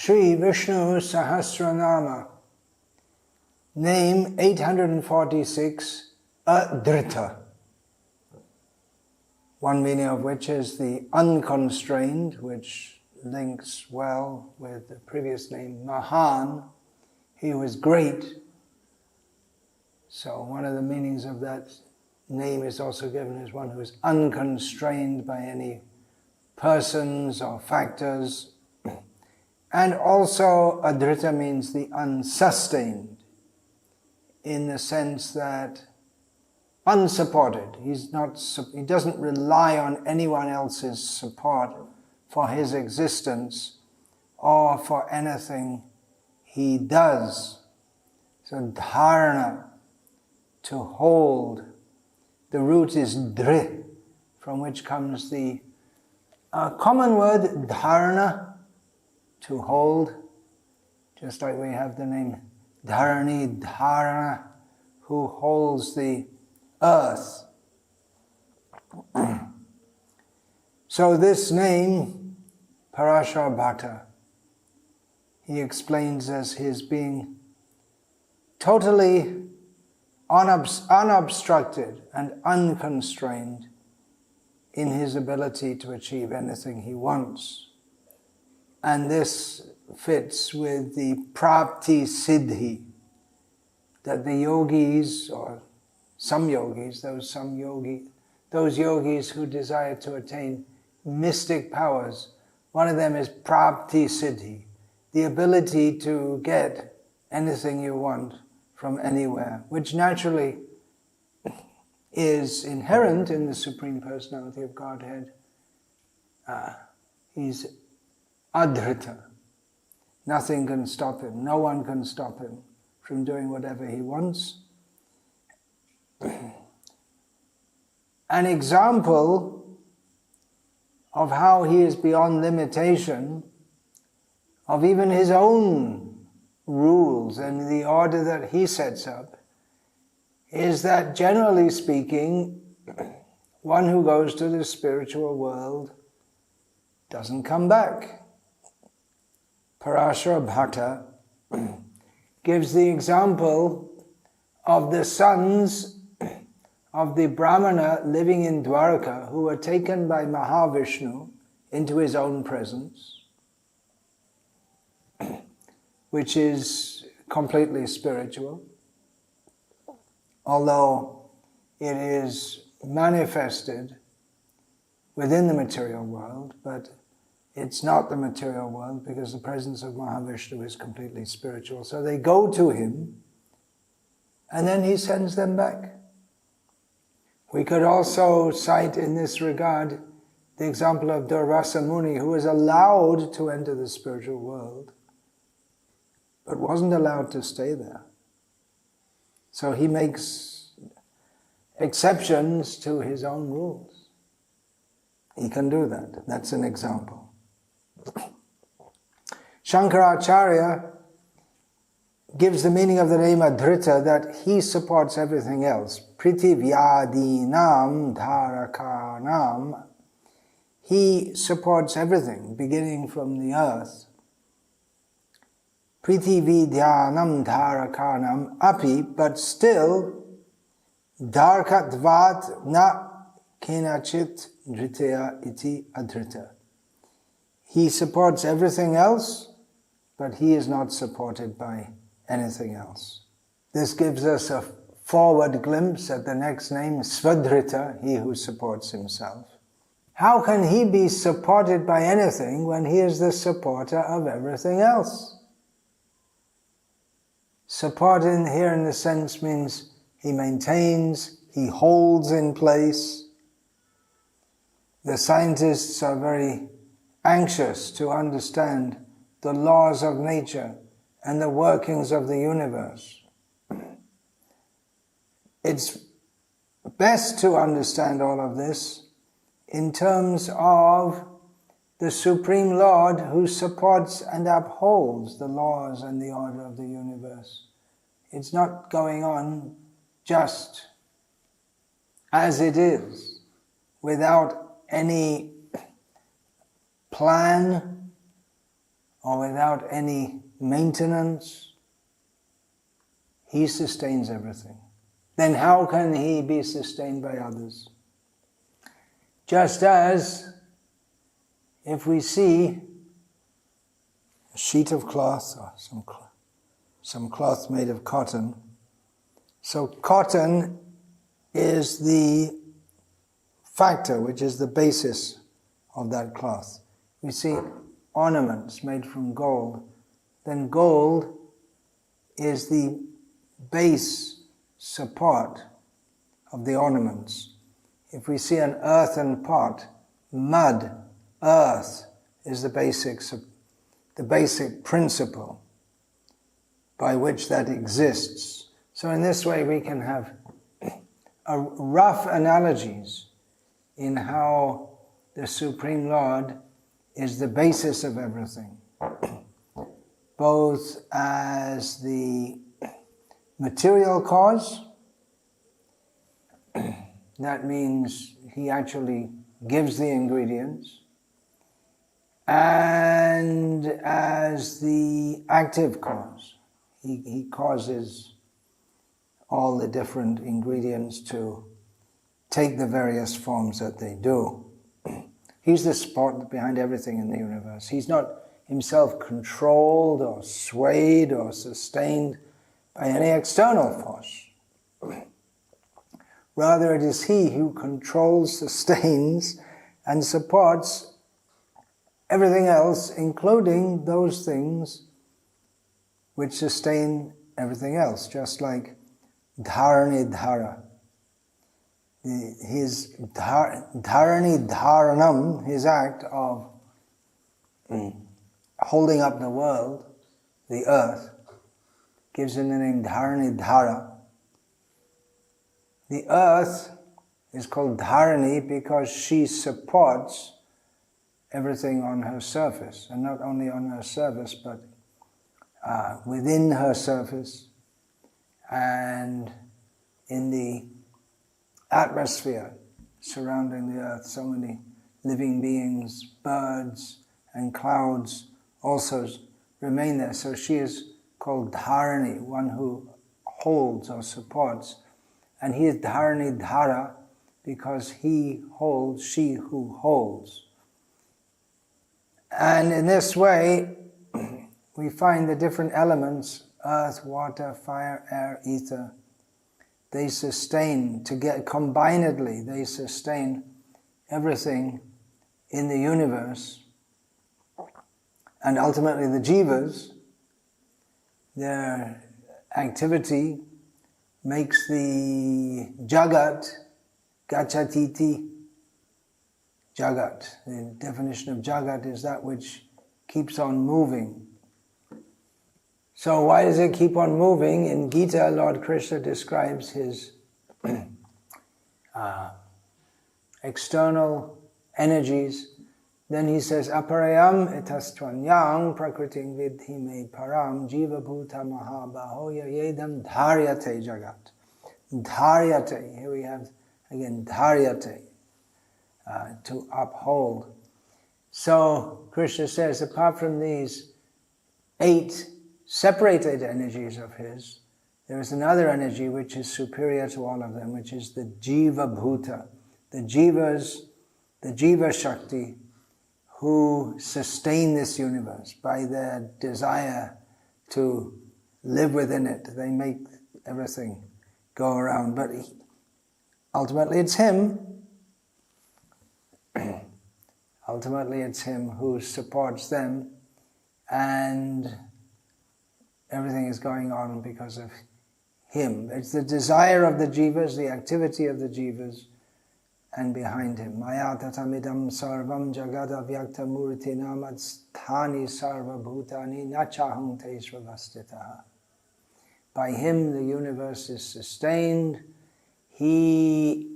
Sri Vishnu Sahasranama, name 846, Adhrta. One meaning of which is the unconstrained, which links well with the previous name, Mahan. He was great. So one of the meanings of that name is also given as one who is unconstrained by any persons or factors. And also Adhrta means the unsustained, in the sense that unsupported. He doesn't rely on anyone else's support for his existence or for anything he does. So dharana, to hold. The root is dri, from which comes the common word dharana, to hold. Just like we have the name Dharani, Dharana, who holds the earth. So this name, Parashara Bhakta, he explains as his being totally unobstructed and unconstrained in his ability to achieve anything he wants. And this fits with the prapti siddhi, that the yogis, or some yogis, those yogis who desire to attain mystic powers, one of them is prapti siddhi, the ability to get anything you want from anywhere, which naturally is inherent in the Supreme Personality of Godhead. He's Adhrta. Nothing can stop him. No one can stop him from doing whatever he wants. An example of how he is beyond limitation of even his own rules and the order that he sets up is that, generally speaking, one who goes to the spiritual world doesn't come back. Parashara Bhakta gives the example of the sons of the Brahmana living in Dwarka who were taken by Mahavishnu into his own presence, which is completely spiritual, although it is manifested within the material world, but it's not the material world because the presence of Mahavishnu is completely spiritual. So they go to him and then he sends them back. We could also cite in this regard the example of Durvasa Muni, who was allowed to enter the spiritual world but wasn't allowed to stay there. So he makes exceptions to his own rules. He can do that. That's an example. Shankaracharya gives the meaning of the name Adhrta that he supports everything else. Prithiviyadinam dharakanam. He supports everything, beginning from the earth. Prithividyanam dharakanam api, but still, dharkatvat na kenachit dhriteya iti adhrita. He supports everything else, but he is not supported by anything else. This gives us a forward glimpse at the next name, Svadhrita, he who supports himself. How can he be supported by anything when he is the supporter of everything else? Support in here in the sense means he maintains, he holds in place. The scientists are very anxious to understand the laws of nature and the workings of the universe. It's best to understand all of this in terms of the Supreme Lord who supports and upholds the laws and the order of the universe. It's not going on just as it is, without any plan or without any maintenance, he sustains everything. Then how can he be sustained by others? Just as if we see a sheet of cloth or some cloth made of cotton, so cotton is the factor which is the basis of that cloth. We see ornaments made from gold, then gold is the base support of the ornaments. If we see an earthen pot, mud, earth is the basic principle by which that exists. So in this way we can have a rough analogies in how the Supreme Lord is the basis of everything, both as the material cause, that means he actually gives the ingredients, and as the active cause, he causes all the different ingredients to take the various forms that they do. He's the support behind everything in the universe. He's not himself controlled or swayed or sustained by any external force. Rather, it is he who controls, sustains, and supports everything else, including those things which sustain everything else, just like dharani dhara. His dharani dharanam, his act of holding up the world, the earth, gives him the name dharani dhara. The earth is called dharani because she supports everything on her surface, and not only on her surface, but within her surface and in the atmosphere surrounding the earth. So many living beings, birds and clouds also remain there. So she is called dharani, one who holds or supports. And he is dharani dhara because he holds, she who holds. And in this way, we find the different elements, earth, water, fire, air, ether. They sustain, combinedly, they sustain everything in the universe. And ultimately the jivas, their activity makes the jagat, gachatiti, jagat. The definition of jagat is that which keeps on moving. So why does it keep on moving? In Gita, Lord Krishna describes his external energies. Then he says, aparayam etastvanyang prakriting vidhi me param jiva bhuta mahabahoya yedam dharyate jagat. Dharyate, here we have again dharyate, to uphold. So Krishna says, apart from these 8 separated energies of his, there is another energy which is superior to all of them, which is the jiva bhuta, the jivas, the jiva shakti, who sustain this universe by their desire to live within it. They make everything go around, but ultimately it's him. Ultimately it's him who supports them, and everything is going on because of him. It's the desire of the jivas, the activity of the jivas, and behind him. Maya tatamidam sarvam jagada vyakta murti namasthani sarva bhutani nachaham teisvavastitaha. By him the universe is sustained. He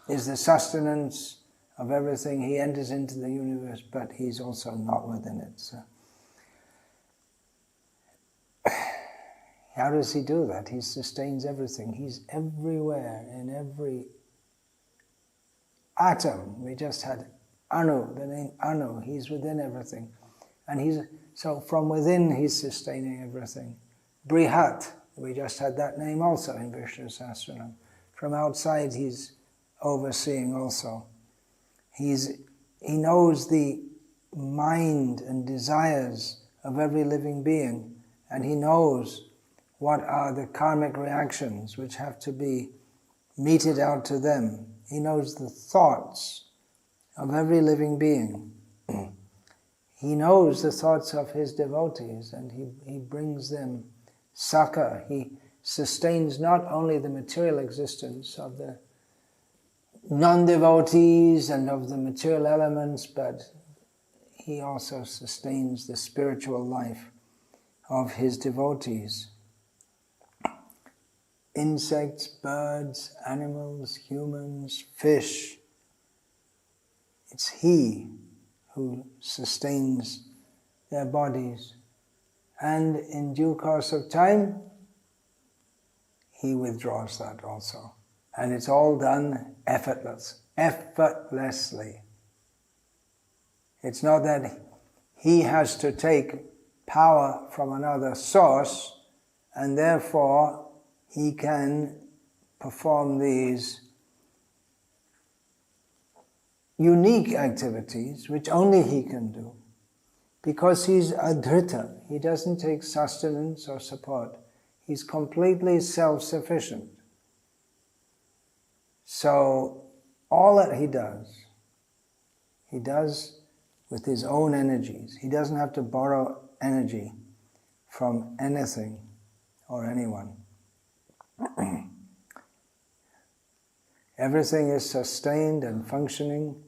is the sustenance of everything. He enters into the universe, but he's also not within it. So how does he do that? He sustains everything. He's everywhere, in every atom. We just had Anu, the name Anu. He's within everything. And he's So from within he's sustaining everything. Brihat, we just had that name also in Vishnu Sahasranama. From outside he's overseeing also. He knows the mind and desires of every living being, and he knows what are the karmic reactions which have to be meted out to them. He knows the thoughts of every living being. He knows the thoughts of his devotees, and he brings them succor. He sustains not only the material existence of the non-devotees and of the material elements, but he also sustains the spiritual life of his devotees. Insects, birds, animals, humans, fish. It's he who sustains their bodies. And in due course of time, he withdraws that also. And it's all done effortlessly. It's not that he has to take power from another source, and therefore he can perform these unique activities which only he can do. Because he's Adhrta, he doesn't take sustenance or support. He's completely self-sufficient. So all that he does with his own energies. He doesn't have to borrow energy from anything or anyone. Everything is sustained and functioning.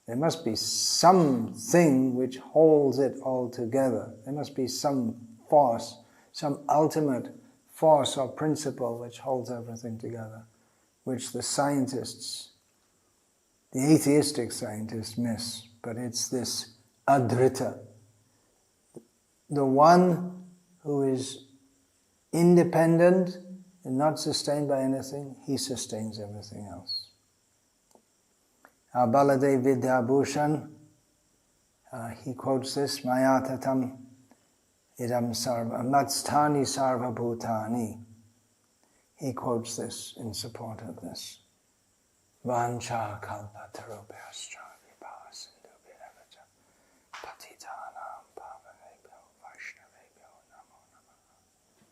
There must be something which holds it all together. There must be some force, some ultimate force or principle which holds everything together, which the scientists, the atheistic scientists miss. But it's this Adhrta, the one who is independent and not sustained by anything. He sustains everything else. Baladev Vidyabhushan, he quotes this, Mayatatam idam sarva, matstani sarva bhutani. He quotes this in support of this. Vancha kalpatarubhyascha.